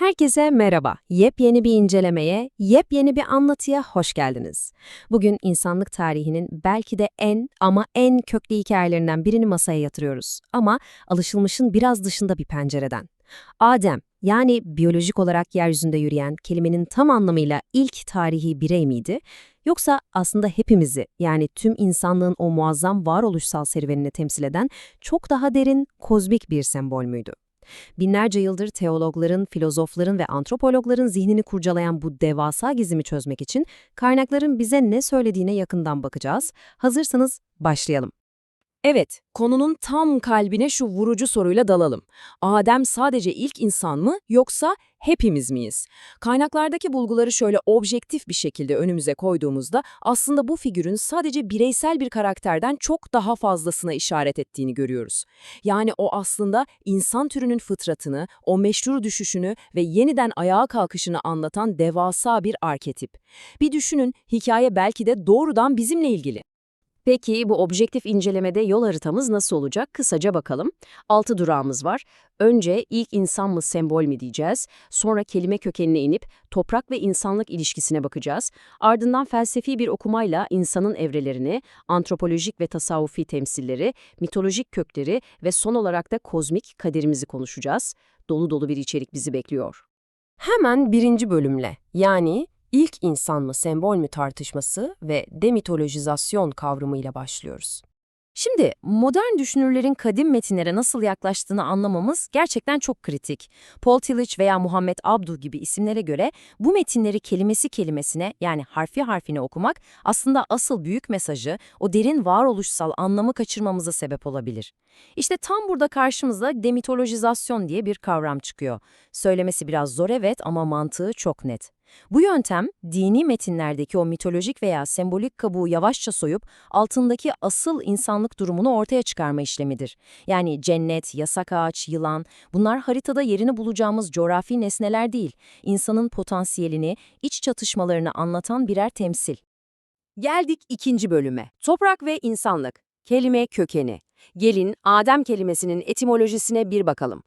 Herkese merhaba. Yepyeni bir incelemeye, yepyeni bir anlatıya hoş geldiniz. Bugün insanlık tarihinin belki de en köklü hikayelerinden birini masaya yatırıyoruz. Ama alışılmışın biraz dışında bir pencereden. Adem, yani biyolojik olarak yeryüzünde yürüyen kelimenin tam anlamıyla ilk tarihi birey miydi? Yoksa aslında hepimizi, yani tüm insanlığın o muazzam varoluşsal serüvenini temsil eden çok daha derin, kozmik bir sembol müydü? Binlerce yıldır teologların, filozofların ve antropologların zihnini kurcalayan bu devasa gizemi çözmek için kaynakların bize ne söylediğine yakından bakacağız. Hazırsanız başlayalım. Evet, konunun tam kalbine şu vurucu soruyla dalalım. Adem sadece ilk insan mı yoksa hepimiz miyiz? Kaynaklardaki bulguları şöyle objektif bir şekilde önümüze koyduğumuzda aslında bu figürün sadece bireysel bir karakterden çok daha fazlasına işaret ettiğini görüyoruz. Yani o aslında insan türünün fıtratını, o meşhur düşüşünü ve yeniden ayağa kalkışını anlatan devasa bir arketip. Bir düşünün, hikaye belki de doğrudan bizimle ilgili. Peki bu objektif incelemede yol haritamız nasıl olacak? Kısaca bakalım. 6 durağımız var. Önce ilk insan mı sembol mi diyeceğiz. Sonra kelime kökenine inip toprak ve insanlık ilişkisine bakacağız. Ardından felsefi bir okumayla insanın evrelerini, antropolojik ve tasavvufi temsilleri, mitolojik kökleri ve son olarak da kozmik kaderimizi konuşacağız. Dolu dolu bir içerik bizi bekliyor. Hemen birinci bölümle, yani İlk insan mı sembol mü tartışması ve demitolojizasyon kavramıyla başlıyoruz. Şimdi modern düşünürlerin kadim metinlere nasıl yaklaştığını anlamamız gerçekten çok kritik. Paul Tillich veya Muhammed Abduh gibi isimlere göre bu metinleri kelimesi kelimesine, yani harfi harfine okumak aslında asıl büyük mesajı, o derin varoluşsal anlamı kaçırmamıza sebep olabilir. İşte tam burada karşımıza demitolojizasyon diye bir kavram çıkıyor. Söylemesi biraz zor, evet, ama mantığı çok net. Bu yöntem, dini metinlerdeki o mitolojik veya sembolik kabuğu yavaşça soyup altındaki asıl insanlık durumunu ortaya çıkarma işlemidir. Yani cennet, yasak ağaç, yılan, bunlar haritada yerini bulacağımız coğrafi nesneler değil, insanın potansiyelini, iç çatışmalarını anlatan birer temsil. Geldik ikinci bölüme. Toprak ve insanlık. Kelime kökeni. Gelin Adem kelimesinin etimolojisine bir bakalım.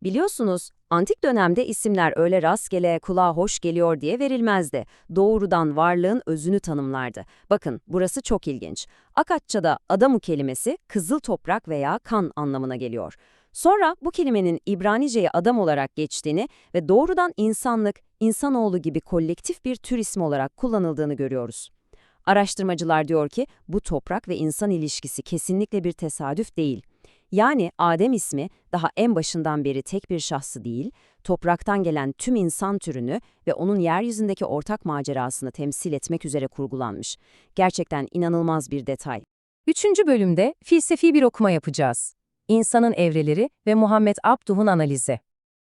Biliyorsunuz, antik dönemde isimler öyle rastgele, kulağa hoş geliyor diye verilmezdi. Doğrudan varlığın özünü tanımlardı. Bakın, burası çok ilginç. Akatça'da Adamu kelimesi kızıl toprak veya kan anlamına geliyor. Sonra bu kelimenin İbranice'ye adam olarak geçtiğini ve doğrudan insanlık, insanoğlu gibi kolektif bir tür ismi olarak kullanıldığını görüyoruz. Araştırmacılar diyor ki bu toprak ve insan ilişkisi kesinlikle bir tesadüf değil. Yani Adem ismi daha en başından beri tek bir şahsı değil, topraktan gelen tüm insan türünü ve onun yeryüzündeki ortak macerasını temsil etmek üzere kurgulanmış. Gerçekten inanılmaz bir detay. Üçüncü bölümde felsefi bir okuma yapacağız. İnsanın evreleri ve Muhammed Abduh'un analizi.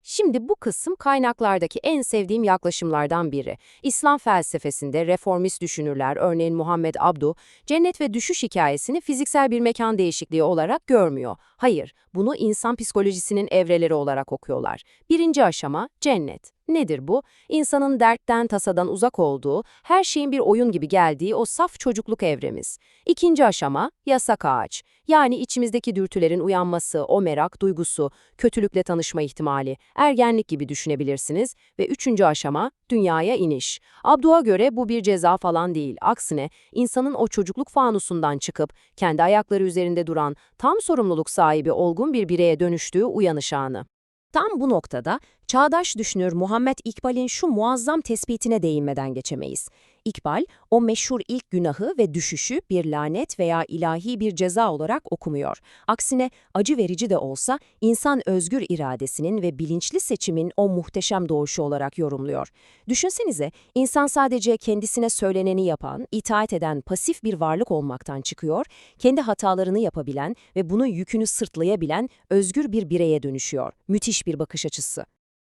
Şimdi bu kısım kaynaklardaki en sevdiğim yaklaşımlardan biri. İslam felsefesinde reformist düşünürler, örneğin Muhammed Abduh, cennet ve düşüş hikayesini fiziksel bir mekan değişikliği olarak görmüyor. Hayır, bunu insan psikolojisinin evreleri olarak okuyorlar. Birinci aşama cennet. Nedir bu? İnsanın dertten, tasadan uzak olduğu, her şeyin bir oyun gibi geldiği o saf çocukluk evremiz. İkinci aşama, yasak ağaç. Yani içimizdeki dürtülerin uyanması, o merak duygusu, kötülükle tanışma ihtimali, ergenlik gibi düşünebilirsiniz. Ve üçüncü aşama, dünyaya iniş. Abduh'a göre bu bir ceza falan değil. Aksine insanın o çocukluk fanusundan çıkıp, kendi ayakları üzerinde duran, tam sorumluluk sahibi olgun bir bireye dönüştüğü uyanış anı. Tam bu noktada çağdaş düşünür Muhammed İkbal'in şu muazzam tespitine değinmeden geçemeyiz. İkbal, o meşhur ilk günahı ve düşüşü bir lanet veya ilahi bir ceza olarak okumuyor. Aksine acı verici de olsa insan özgür iradesinin ve bilinçli seçimin o muhteşem doğuşu olarak yorumluyor. Düşünsenize, insan sadece kendisine söyleneni yapan, itaat eden pasif bir varlık olmaktan çıkıyor, kendi hatalarını yapabilen ve bunun yükünü sırtlayabilen özgür bir bireye dönüşüyor. Müthiş bir bakış açısı.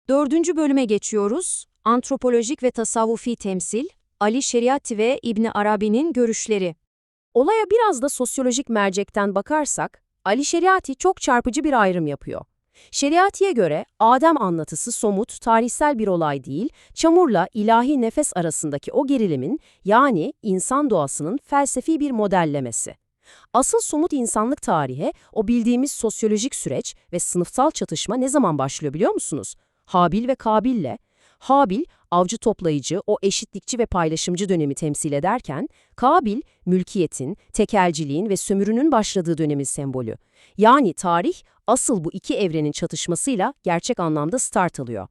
Dördüncü bölüme geçiyoruz. Antropolojik ve tasavvufi temsil, Ali Şeriati ve İbni Arabi'nin görüşleri. Olaya biraz da sosyolojik mercekten bakarsak, Ali Şeriati çok çarpıcı bir ayrım yapıyor. Şeriati'ye göre Adem anlatısı somut, tarihsel bir olay değil, çamurla ilahi nefes arasındaki o gerilimin, yani insan doğasının felsefi bir modellemesi. Asıl somut insanlık tarihi, o bildiğimiz sosyolojik süreç ve sınıfsal çatışma ne zaman başlıyor biliyor musunuz? Habil ve Kabil'le. Habil, avcı toplayıcı, o eşitlikçi ve paylaşımcı dönemi temsil ederken, Kabil, mülkiyetin, tekelciliğin ve sömürünün başladığı dönemin sembolü. Yani tarih, asıl bu iki evrenin çatışmasıyla gerçek anlamda start alıyor.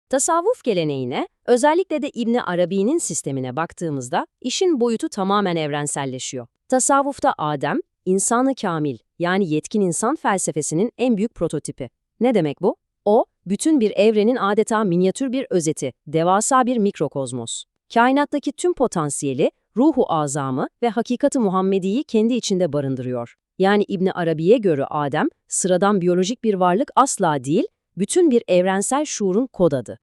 Tasavvuf geleneğine, özellikle de İbn Arabi'nin sistemine baktığımızda işin boyutu tamamen evrenselleşiyor. Tasavvufta Adem, insanı kamil, yani yetkin insan felsefesinin en büyük prototipi. Ne demek bu? O, bütün bir evrenin adeta minyatür bir özeti, devasa bir mikrokozmos. Kainattaki tüm potansiyeli, ruhu azamı ve hakikati Muhammedi'yi kendi içinde barındırıyor. Yani İbn Arabi'ye göre Adem, sıradan biyolojik bir varlık asla değil, bütün bir evrensel şuurun kod adı.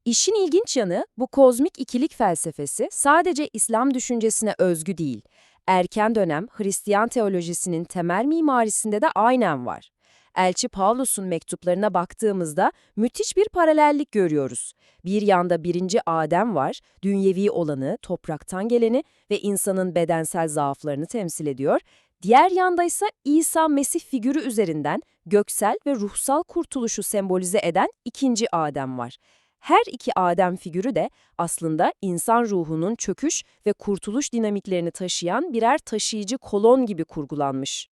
İşin ilginç yanı, bu kozmik ikilik felsefesi sadece İslam düşüncesine özgü değil. Erken dönem Hristiyan teolojisinin temel mimarisinde de aynen var. Elçi Pavlus'un mektuplarına baktığımızda müthiş bir paralellik görüyoruz. Bir yanda birinci Adem var, dünyevi olanı, topraktan geleni ve insanın bedensel zaaflarını temsil ediyor. Diğer yanda ise İsa Mesih figürü üzerinden göksel ve ruhsal kurtuluşu sembolize eden ikinci Adem var. Her iki Adem figürü de aslında insan ruhunun çöküş ve kurtuluş dinamiklerini taşıyan birer taşıyıcı kolon gibi kurgulanmış.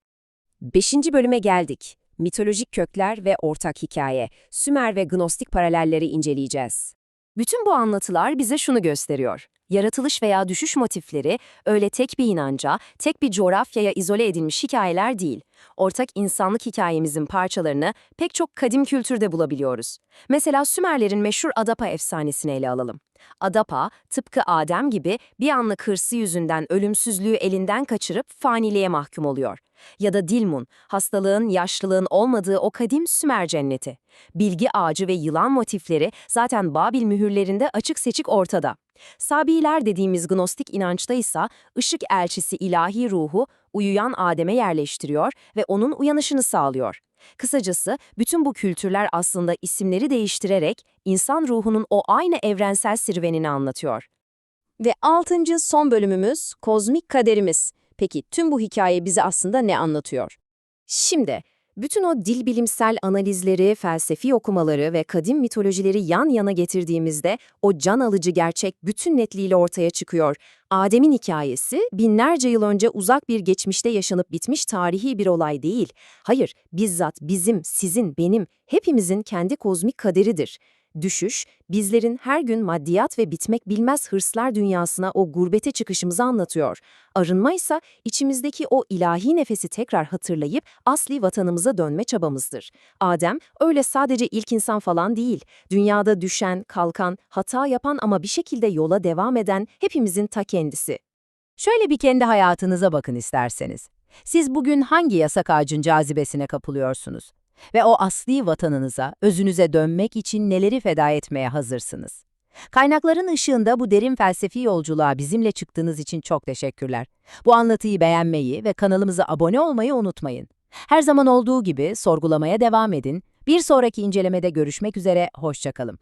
5. bölüme geldik. Mitolojik kökler ve ortak hikaye, Sümer ve Gnostik paralelleri inceleyeceğiz. Bütün bu anlatılar bize şunu gösteriyor. Yaratılış veya düşüş motifleri öyle tek bir inanca, tek bir coğrafyaya izole edilmiş hikayeler değil. Ortak insanlık hikayemizin parçalarını pek çok kadim kültürde bulabiliyoruz. Mesela Sümerlerin meşhur Adapa efsanesini ele alalım. Adapa, tıpkı Adem gibi bir anlık hırsı yüzünden ölümsüzlüğü elinden kaçırıp faniliğe mahkum oluyor. Ya da Dilmun, hastalığın, yaşlılığın olmadığı o kadim Sümer cenneti. Bilgi ağacı ve yılan motifleri zaten Babil mühürlerinde açık seçik ortada. Sabiler dediğimiz Gnostik inançta ise ışık elçisi ilahi ruhu uyuyan Adem'e yerleştiriyor ve onun uyanışını sağlıyor. Kısacası bütün bu kültürler aslında isimleri değiştirerek insan ruhunun o aynı evrensel serüvenini anlatıyor. Ve 6. son bölümümüz kozmik kaderimiz. Peki tüm bu hikaye bize aslında ne anlatıyor? Şimdi, bütün o dil bilimsel analizleri, felsefi okumaları ve kadim mitolojileri yan yana getirdiğimizde o can alıcı gerçek bütün netliğiyle ortaya çıkıyor. Adem'in hikayesi binlerce yıl önce uzak bir geçmişte yaşanıp bitmiş tarihi bir olay değil. Hayır, bizzat bizim, sizin, benim, hepimizin kendi kozmik kaderidir. Düşüş, bizlerin her gün maddiyat ve bitmek bilmez hırslar dünyasına o gurbete çıkışımızı anlatıyor. Arınma ise içimizdeki o ilahi nefesi tekrar hatırlayıp asli vatanımıza dönme çabamızdır. Adem öyle sadece ilk insan falan değil. Dünyada düşen, kalkan, hata yapan ama bir şekilde yola devam eden hepimizin ta kendisi. Şöyle bir kendi hayatınıza bakın isterseniz. Siz bugün hangi yasak ağacın cazibesine kapılıyorsunuz? Ve o asli vatanınıza, özünüze dönmek için neleri feda etmeye hazırsınız? Kaynakların ışığında bu derin felsefi yolculuğa bizimle çıktığınız için çok teşekkürler. Bu anlatıyı beğenmeyi ve kanalımıza abone olmayı unutmayın. Her zaman olduğu gibi sorgulamaya devam edin. Bir sonraki incelemede görüşmek üzere, hoşça kalın.